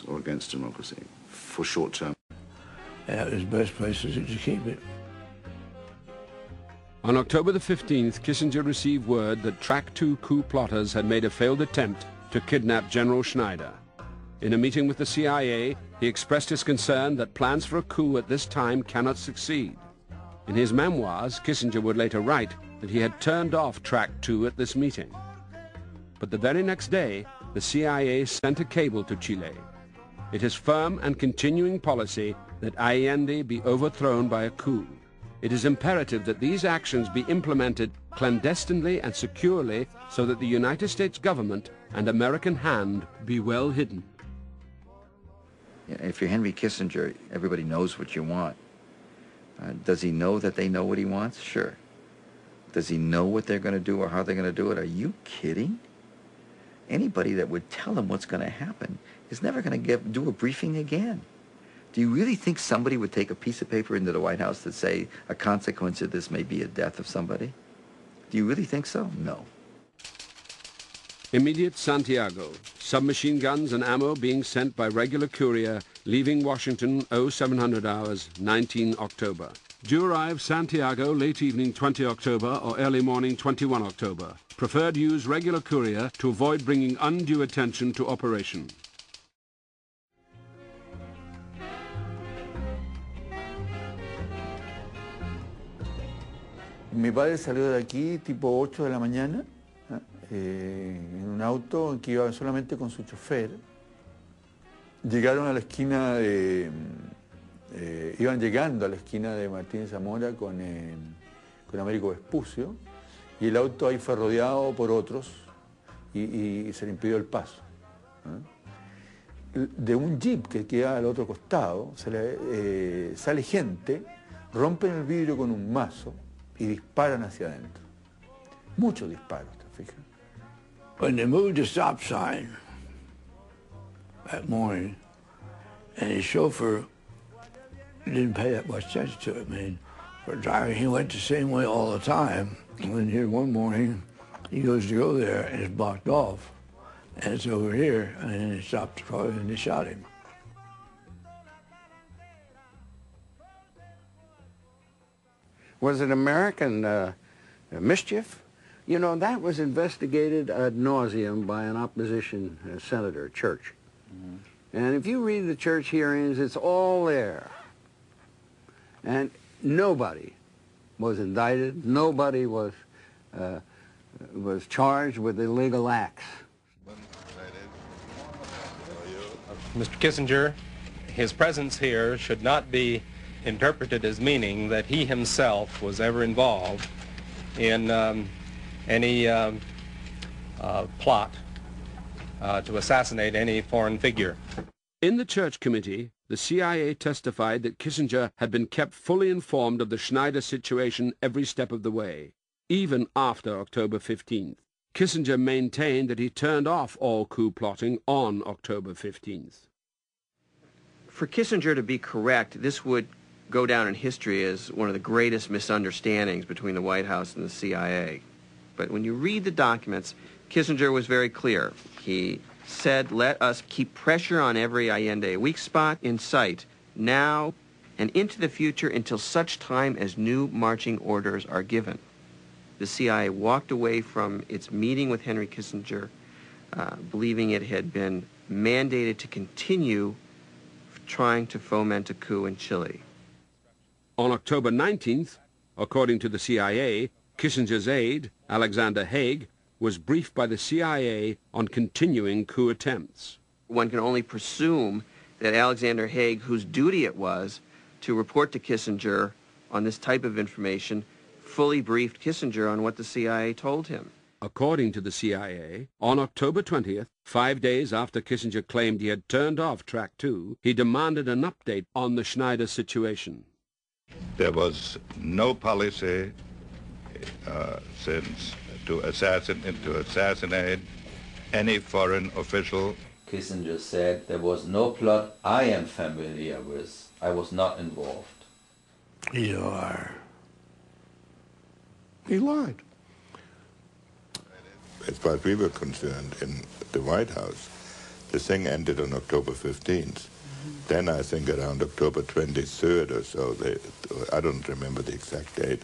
or against democracy for short term. That was the best place to keep it. On October the 15th, Kissinger received word that Track 2 coup plotters had made a failed attempt to kidnap General Schneider. In a meeting with the CIA, he expressed his concern that plans for a coup at this time cannot succeed. In his memoirs, Kissinger would later write that he had turned off Track 2 at this meeting. But the very next day, the CIA sent a cable to Chile. It is firm and continuing policy that Allende be overthrown by a coup. It is imperative that these actions be implemented clandestinely and securely so that the United States government and American hand be well hidden. If you're Henry Kissinger, everybody knows what you want. Does he know that they know what he wants? Sure. Does he know what they're going to do or how they're going to do it? Are you kidding? Anybody that would tell him what's going to happen is never going to do a briefing again. Do you really think somebody would take a piece of paper into the White House that say a consequence of this may be a death of somebody? Do you really think so? No. Immediate Santiago. Submachine guns and ammo being sent by regular courier, leaving Washington 0700 hours, 19 October. Due arrive Santiago late evening 20 October or early morning 21 October. Preferred use regular courier to avoid bringing undue attention to operation. Mi padre salió de aquí tipo 8 de la mañana en un auto en que iba solamente con su chofer. Llegaron a la esquina de... iban llegando a la esquina de Martín Zamora con Américo Vespucio y el auto ahí fue rodeado por otros y se le impidió el paso. De un jeep que queda al otro costado sale gente, rompen el vidrio con un mazo y disparan hacia adentro. Muchos disparos, ¿te fijas? When they moved the stop sign that morning, and his chauffeur didn't pay that much attention to it. I mean, for driving, he went the same way all the time. And then here one morning, he goes to go there, and it's blocked off. And it's over here, and then he stopped the car, and they shot him. Was it American mischief? You know, that was investigated ad nauseum by an opposition senator, Church. Mm-hmm. And if you read the Church hearings, it's all there. And nobody was indicted. Nobody was charged with illegal acts. Mr. Kissinger, his presence here should not be interpreted as meaning that he himself was ever involved in any plot to assassinate any foreign figure. In the Church Committee, the CIA testified that Kissinger had been kept fully informed of the Schneider situation every step of the way, even after October 15th. Kissinger maintained that he turned off all coup plotting on October 15th. For Kissinger to be correct, this would go down in history as one of the greatest misunderstandings between the White House and the CIA. But when you read the documents, Kissinger was very clear. He said, let us keep pressure on every Allende weak spot in sight now and into the future until such time as new marching orders are given. The CIA walked away from its meeting with Henry Kissinger, believing it had been mandated to continue trying to foment a coup in Chile. On October 19th, according to the CIA, Kissinger's aide, Alexander Haig, was briefed by the CIA on continuing coup attempts. One can only presume that Alexander Haig, whose duty it was to report to Kissinger on this type of information, fully briefed Kissinger on what the CIA told him. According to the CIA, on October 20th, 5 days after Kissinger claimed he had turned off Track 2, he demanded an update on the Schneider situation. There was no policy since to assassinate any foreign official. Kissinger said there was no plot I am familiar with. I was not involved. You are. He lied. As far as we were concerned in the White House, The thing ended on October 15th. Then I think around October 23rd or so, I don't remember the exact date,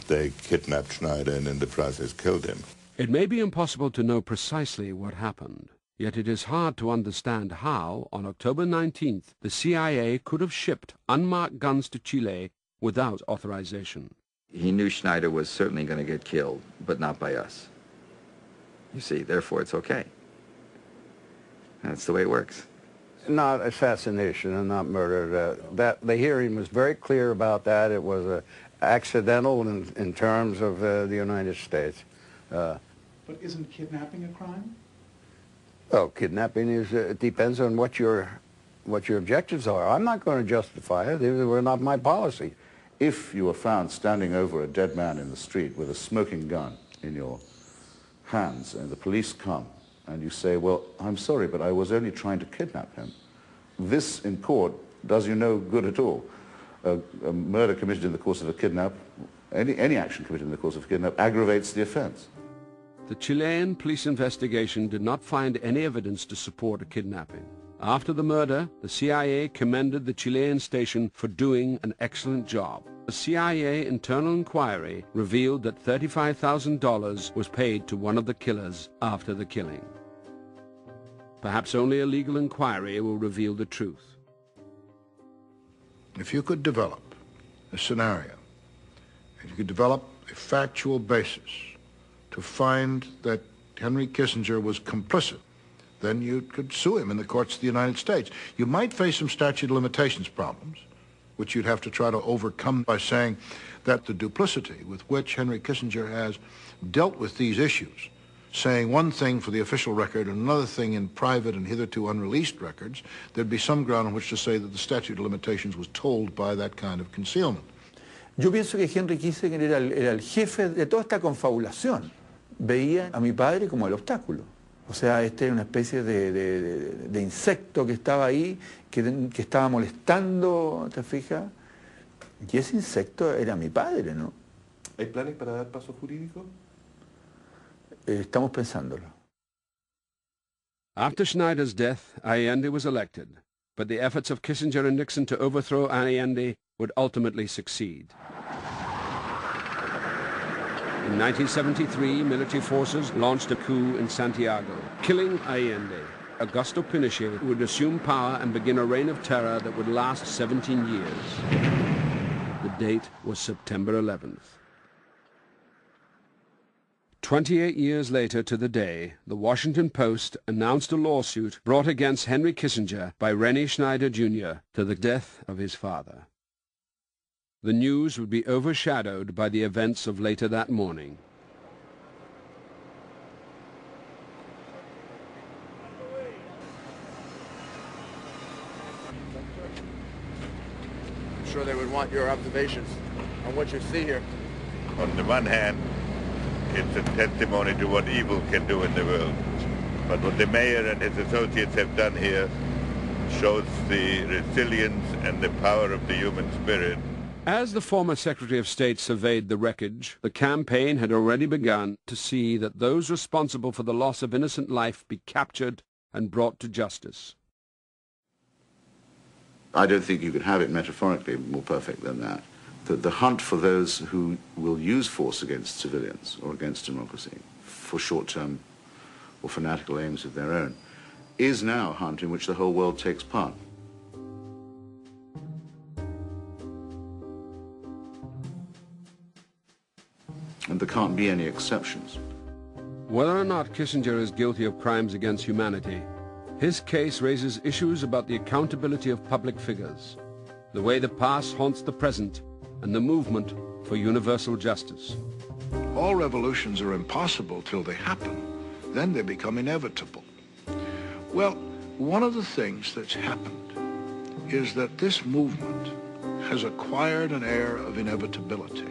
they kidnapped Schneider and in the process killed him. It may be impossible to know precisely what happened, yet it is hard to understand how, on October 19th, the CIA could have shipped unmarked guns to Chile without authorization. He knew Schneider was certainly going to get killed, but not by us. You see, therefore it's okay. That's the way it works. Not assassination and not murder. The hearing was very clear about that. It was accidental in terms of the United States. But isn't kidnapping a crime? Well, kidnapping it depends on what your objectives are. I'm not going to justify it. They were not my policy. If you were found standing over a dead man in the street with a smoking gun in your hands and the police come and you say, well, I'm sorry, but I was only trying to kidnap him, this in court does you no good at all. A murder committed in the course of a kidnap, any action committed in the course of a kidnap aggravates the offense. The Chilean police investigation did not find any evidence to support a kidnapping. After the murder, the CIA commended the Chilean station for doing an excellent job. The CIA internal inquiry revealed that $35,000 was paid to one of the killers after the killing. Perhaps only a legal inquiry will reveal the truth. If you could develop a scenario, if you could develop a factual basis to find that Henry Kissinger was complicit, then you could sue him in the courts of the United States. You might face some statute of limitations problems, which you'd have to try to overcome by saying that the duplicity with which Henry Kissinger has dealt with these issues, saying one thing for the official record and another thing in private and hitherto unreleased records, there'd be some ground on which to say that the statute of limitations was told by that kind of concealment. Yo pienso que Henry Kissinger era el jefe de toda esta confabulación. Veía a mi padre como el obstáculo. O sea, este era una especie de insecto que estaba ahí, que estaba molestando, ¿te fijas? Y ese insecto era mi padre, ¿no? ¿Hay planes para dar paso jurídico? Estamos pensándolo. After Schneider's death, Allende was elected, but the efforts of Kissinger and Nixon to overthrow Allende would ultimately succeed. In 1973, military forces launched a coup in Santiago, killing Allende. Augusto Pinochet would assume power and begin a reign of terror that would last 17 years. The date was September 11th. 28 years later to the day, the Washington Post announced a lawsuit brought against Henry Kissinger by Rennie Schneider, Jr. to the death of his father. The news would be overshadowed by the events of later that morning. I'm sure they would want your observations on what you see here. On the one hand, it's a testimony to what evil can do in the world. But what the mayor and his associates have done here shows the resilience and the power of the human spirit. As the former Secretary of State surveyed the wreckage, the campaign had already begun to see that those responsible for the loss of innocent life be captured and brought to justice. I don't think you could have it metaphorically more perfect than that. The hunt for those who will use force against civilians or against democracy for short-term or fanatical aims of their own is now a hunt in which the whole world takes part. And there can't be any exceptions. Whether or not Kissinger is guilty of crimes against humanity, his case raises issues about the accountability of public figures, the way the past haunts the present, and the movement for universal justice. All revolutions are impossible till they happen. Then they become inevitable. Well, one of the things that's happened is that this movement has acquired an air of inevitability.